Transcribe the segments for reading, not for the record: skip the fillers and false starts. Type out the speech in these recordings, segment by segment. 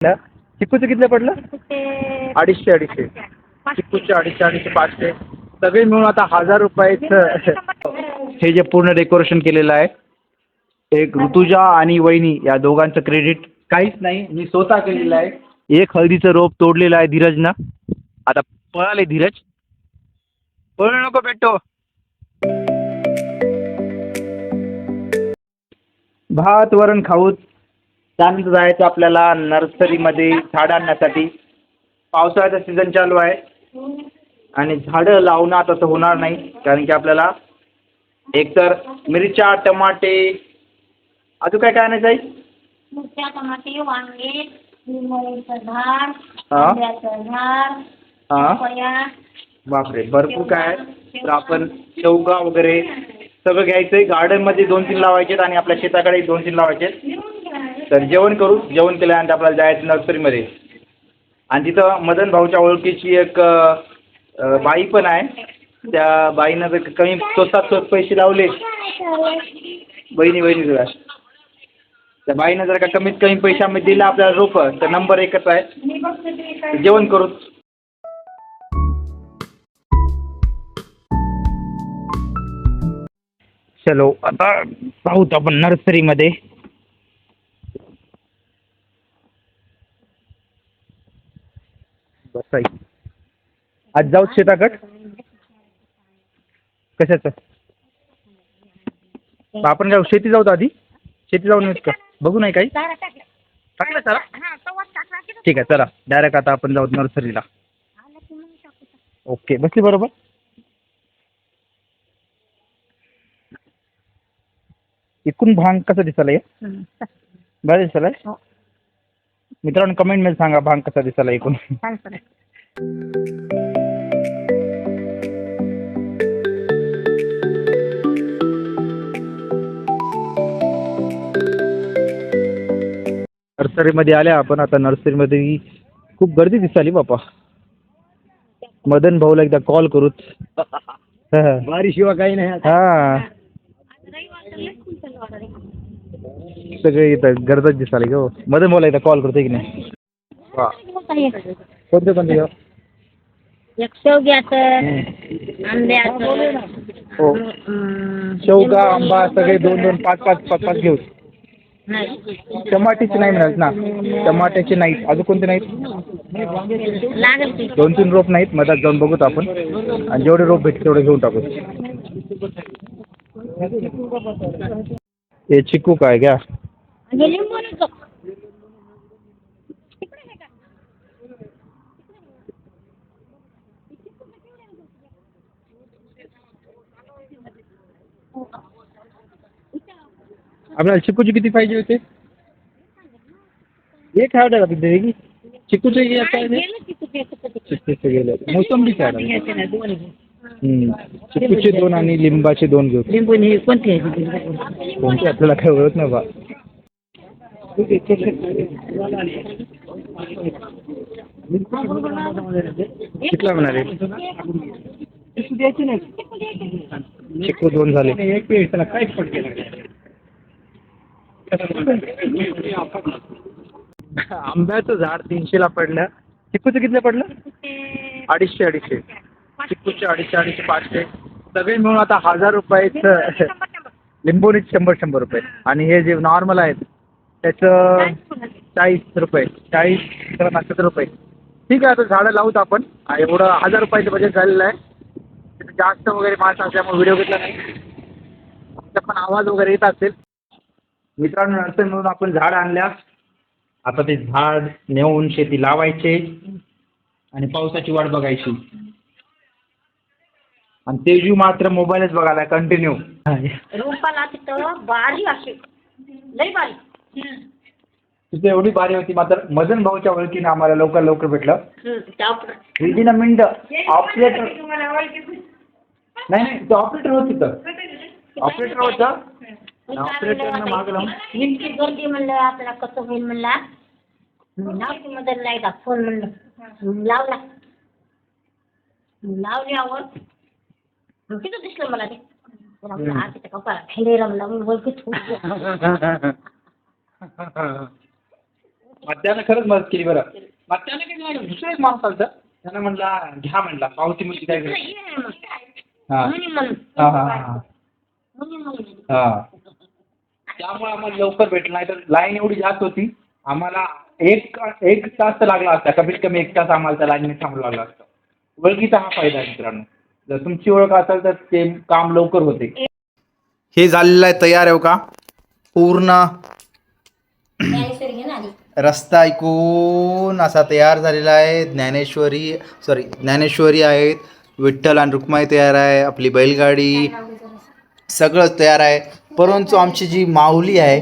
चिकूचं किती पडलं? 250 चिकूचे 250 500 सगळे मिळून आता 1000 रुपयाचं हे जे पूर्ण डेकोरेशन केलेलं आहे, एक ऋतुजा आणि वहिनी या दोघांचं क्रेडिट काहीच नाही, मी स्वतः केलेलं आहे. एक हळदीचं रोप तोडलेलं आहे धीरजनं. आता पळाले धीरज, पळू नको बेटो. भात वरण खाऊत त्यानंतर जायचं आपल्याला नर्सरीमध्ये झाडं आणण्यासाठी. पावसाळ्याचा सीझन चालू आहे आणि झाडं लावणं आता तर होणार नाही, कारण की आपल्याला एकतर मिरच्या, टमाटे, अजून काय काय आणायचं आहे? मिरच्या, टमाटे, वांगे, लिंबाचं झाड, हां आंब्याचं झाड, हां पपया. बापरे, भरपूर काय आहे. तर आपण शेवगा वगैरे सगळं घ्यायचं आहे. गार्डनमध्ये 2-3 लावायचे आणि आपल्या शेताकडे 2-3 लावायचे. तर जेवण करू, जेवण केल्यानंतर आपल्याला जायचं नर्सरीमध्ये. आणि तिथं मदन भाऊच्या ओळखीची एक बाई पण आहे. त्या बाईनं जर कमी स्वस्तात पैसे लावले, बहिणी तुला त्या बाईनं जर का कमीत कमी पैशामध्ये दिला आपल्याला रोपं, तर नंबर एकच आहे. जेवण करू. चलो आता पाहूत आपण नर्सरीमध्ये. बसाई आज जाऊ शेताकड कशाचं? आपण काय शेती जाऊ आधी? शेती जाऊन येऊत का? बघू नाही काही टाकलं चला. ठीक आहे चला, डायरेक्ट आता आपण जाऊ नर्सरीला. ओके, बसली बरोबर. इकून भांग कसा दिसायला? बरं दिसायला. मित्रांनो कमेंट मध्ये सांगा भांग कसा दिसायला इकून. नर्सरीमध्ये आल्या आपण आता. नर्सरीमध्ये खूप गर्दी दिसाली बापा. मदन भाऊला एकदा कॉल करूच. बारिशिवाय काही नाही. हा सगळे इथं गर्दच दिसाली गं. मदन भाऊला एकदा कॉल करतो की नाही. वा कोणते कोणते घेऊ? एक शेवग्याचं, आंब्याचं. हो, शेवगा आंबा सगळे 2-2 5-5 घेऊ. टमाट्याचे नाही मिळाल ना? टमाट्याचे नाहीत. अजून कोणते नाहीत? लागेल की 2-3 रोप नाहीत. मधात जाऊन बघूत आपण आणि जेवढे रोप भेटते तेवढे घेऊन टाकू. हे चिकू काय घ्या. आपल्याला चिकूचे किती पाहिजे होते? एक आहे का तिथे की चिकूचे गेले. मोसंबी चिकूचे 2 आणि लिंबाचे 2 घेऊ. लिंबू कोणते कोणते आपल्याला काय ओळख नाही बा. कितला म्हणाले? चिकू 2 झाले. काहीच पडते. आंब्याचं झाड 300ला पडलं. चिकूचं कितीला पडलं? 250 चिकूचे 250 500 सगळे मिळून आता 1000 रुपयाचं. लिंबोनी 100 रुपये आणि हे जे नॉर्मल आहेत त्याचं 40 रुपये. 40 रुपये. ठीक आहे, आता झाडं लावूत आपण. एवढं 1000 रुपयाचं बजेट झालेलं आहे. तिथे जास्त वगैरे माणसं असल्यामुळे व्हिडिओ घेतला नाही. पण आवाज वगैरे येत असेल. मित्रांनो नंतर म्हणून आपण झाड आणल्या. आता ते झाड नेऊन शेती लावायचे आणि पावसाची वाट बघायची. आणि तेजू मात्र मोबाईलच बघायला कंटिन्यू. रोपाला तिथं बारी अशी लई बारी. तिथे एवढी बारी होती. मात्र मदन भाऊच्या ओळखीने आम्हाला लवकर भेटलं. विदिन अ मिनिट ऑपरेटर नाही तो ऑपरेटर होत तिथं. ऑपरेटर होता. ऑपरेटरनं मागं लावून इतकी गर्दी म्हणलं आपल्याला कसं होईल म्हणला. लावती मदनला एकदा फोन म्हणलं. लावला लावल्यावर तिथं दिसलं मला ते. तिथं कपाळा खेळेला म्हणला. मध्यानं खरंच मदत केली बरं. मध्यानं काही नाही, दुसरा एक माणूस आलता त्यानं म्हणला घ्या म्हणला पावती मुलगी काय घरी. हां हां हां हां हां. त्यामुळे आम्हाला लवकर भेटलं, नाही तर लाईन एवढी जास्त होती. आम्हाला एक तास तर लागला असता, कमीत कमी 1 तास आम्हाला त्या लाईनमध्ये थांबावं लागलं असतं. ओळखीचा हा फायदा आहे मित्रांनो. जर तुमची ओळख असेल तर ते काम लवकर होते. हे झालेलं आहे तयार आहे का पूर्ण रस्ता ऐकून असा तयार झालेला आहे. ज्ञानेश्वरी आहेत, विठ्ठल आणि रुक्माई तयार आहे, आपली बैलगाडी सगळंच तयार आहे. परंतु आमची जी माऊली आहे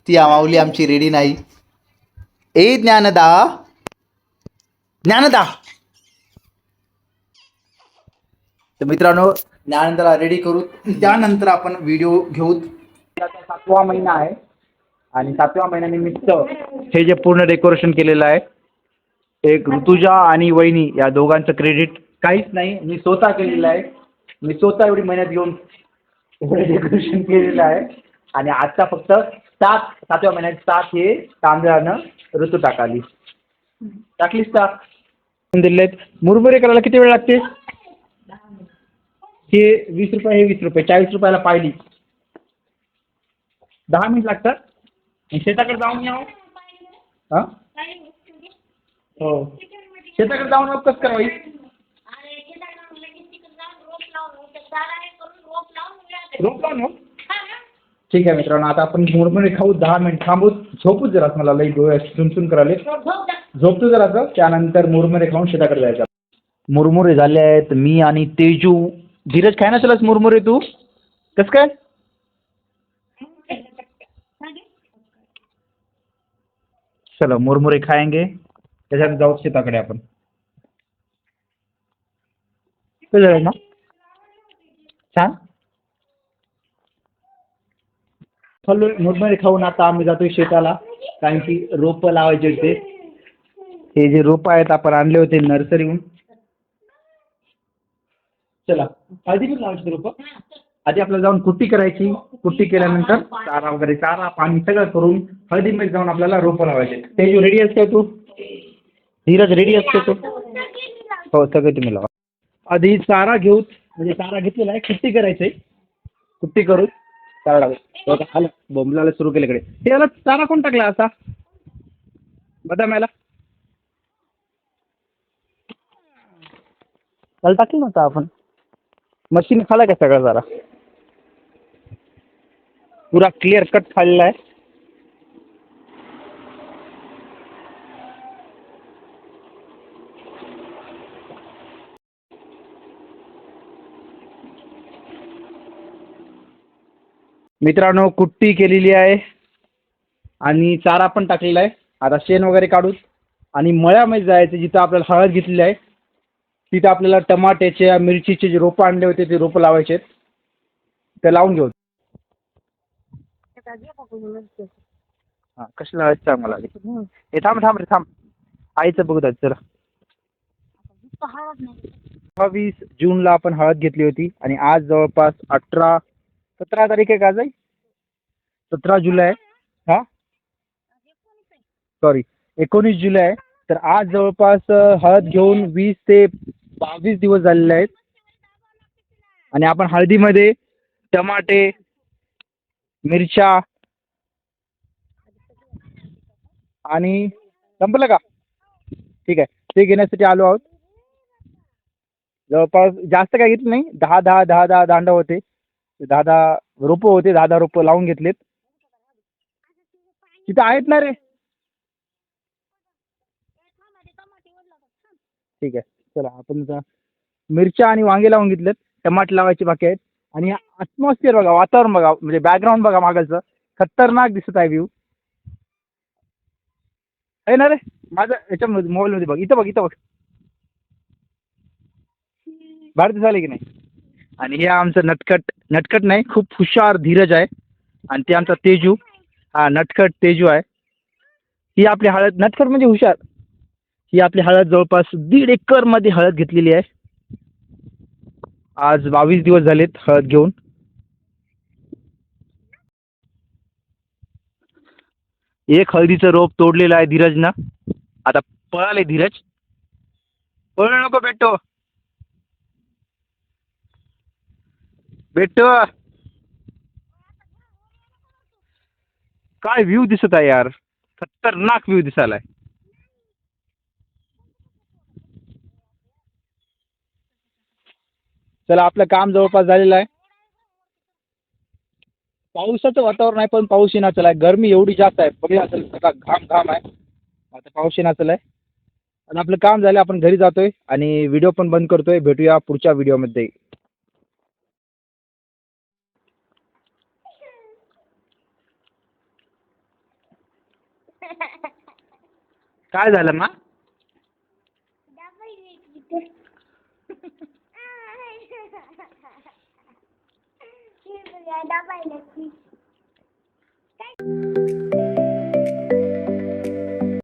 ती माऊली आमची रेडी नाही. ए ज्ञानदा ज्ञानदा. तर मित्रांनो ज्ञानदाला रेडी करू, त्यानंतर आपण व्हिडिओ घेऊ. आता 7वा महिना आहे आणि 7व्या महिन्यानिमित्त हे जे पूर्ण डेकोरेशन केलेलं आहे, एक ऋतुजा आणि वहिनी या दोघांचं क्रेडिट काहीच नाही, मी स्वतः केलेलं आहे. मी स्वतः एवढी मेहनत घेऊन एवढं डेकोरेशन केलेलं आहे. आणि आजचा फक्त 7व्या महिन्यात 7 हे तांदळानं ऋतू टाकलीस टाक दिलेत. मुरमुरे करायला किती वेळ लागते? हे 20 रुपये, हे 20 रुपये, 40 रुपयाला पाहिली. 10 मिनिट लागतात. शेताकडे जाऊन यावं. हां हो, शेताकडे जाऊन कसं करावी? रोप लावून. ठीक आहे मित्रांनो, आता आपण मुरमुरे खाऊ, 10 मिनिट थांबू, झोपूच जरा, मला लई डोळे चुनचुन करायला, झोपतो जरा. त्यानंतर मुरमुरे खाऊन शेताकडे जायचं. मुरमुरे झाले आहेत. मी आणि तेजू. धीरज खाय ना चलास मुरमुरे तू. कसं काय? चलो मुरमुरे खाएंगे, त्याच्यात जाऊ शेताकडे आपण. कसं ना छान खाल्लो मुरमुरे खाऊन. आता आम्ही जातोय शेताला, कारण की रोपं लावायचे होते. हे जे रोपं आहेत आपण आणले होते नर्सरीहून. चला आधी पण लावायची रोपं. आधी आपल्याला जाऊन कुट्टी करायची. कुट्टी केल्यानंतर चारा पाणी सगळं करून हळदीमध्ये जाऊन आपल्याला रोपं लावायचे. तेजू रेडी असते तू? धीरज रेडी असते तू? हो, सगळं तुम्ही लावा. आधी चारा घेऊ, म्हणजे चारा घेतलेला आहे, कुट्टी करायची आहे. कुट्टी करू चारा टाकू. आलं बोंबलाला सुरू केल्याकडे. ते याला चारा कोण टाकला असा बदाम याला? त्याला टाकलं नव्हता आपण. मशीन खाला का सगळा चारा? पुरा क्लिअर कट खाल्लेला आहे. मित्रांनो कुट्टी केलेली आहे आणि चारा पण टाकलेला आहे. आता शेण वगैरे काढू आणि मळ्यामध्ये जायचं, जिथं आपल्याला हळद घेतलेली आहे तिथं आपल्याला टमाट्याच्या मिरचीचे जे रोपं आणले होते ते रोपं लावायचे आहेत. ते लावून घेऊ. हां कशी लावायचं सांग मला. हे थांब रे थांब, आईचं बघू द्या. चला 20 जूनला आपण हळद घेतली होती आणि आज जवळपास 17 तारीख आहे का? आज आहे 17 जुलै आहे. हां सॉरी 19 जुलै आहे. तर आज जवळपास हळद घेऊन 20 ते 22 दिवस झालेले आहेत. आणि आपण हळदीमध्ये टमाटे, मिरच्या आणि संपलं का? ठीक आहे, ते घेण्यासाठी आलो आहोत. जवळपास जास्त काय घेतलं नाही, 10 दांडं होते, 10 रोपं होते, 10 रोपं लावून घेतलेत. तिथं आहेत ना रे. ठीक आहे चला, आपण आता मिरच्या आणि वांगे लावून घेतलेत, टमाटे लावायचे बाकी आहेत. आणि ॲटमॉस्फिअर बघा, वातावरण बघा, म्हणजे बॅकग्राऊंड बघा मागचं, खतरनाक दिसत आहे व्ह्यू. आहे ना रे माझं याच्यामध्ये मोबाईलमध्ये बघ, इथं बघ भारती झाले की नाही. आणि हे आमचं नटखट नाही, खूप हुशार धीरज आहे. आणि ते आमचा तेजू, हा नटखट तेजू आहे. ही आपली हळद, नटखट म्हणजे हुशार. ही आपली हळद जवळपास 1.5 एकरमध्ये हळद घेतलेली आहे. आज 22 दिवस झालेत हळद घेऊन. एक हळदीचं रोप तोडलेलं आहे धीरजनं. आता पळाले धीरज. पळू नको बेटो. बेटो काय व्ह्यू दिसत आहे यार, खतरनाक व्ह्यू दिसायलाय. चला आपलं काम जवळपास झालेलं आहे. पावसाचं वातावरण आहे पण पाऊस येण्याचं आहे. गरमी एवढी जास्त आहे, बघला असेल सगळा घाम घाम आहे. आता पाऊस येण्याचं आहे. आणि आपलं काम झालं, आपण घरी जातोय आणि व्हिडिओ पण बंद करतोय. भेटूया पुढच्या व्हिडिओमध्ये. काय झालं मा?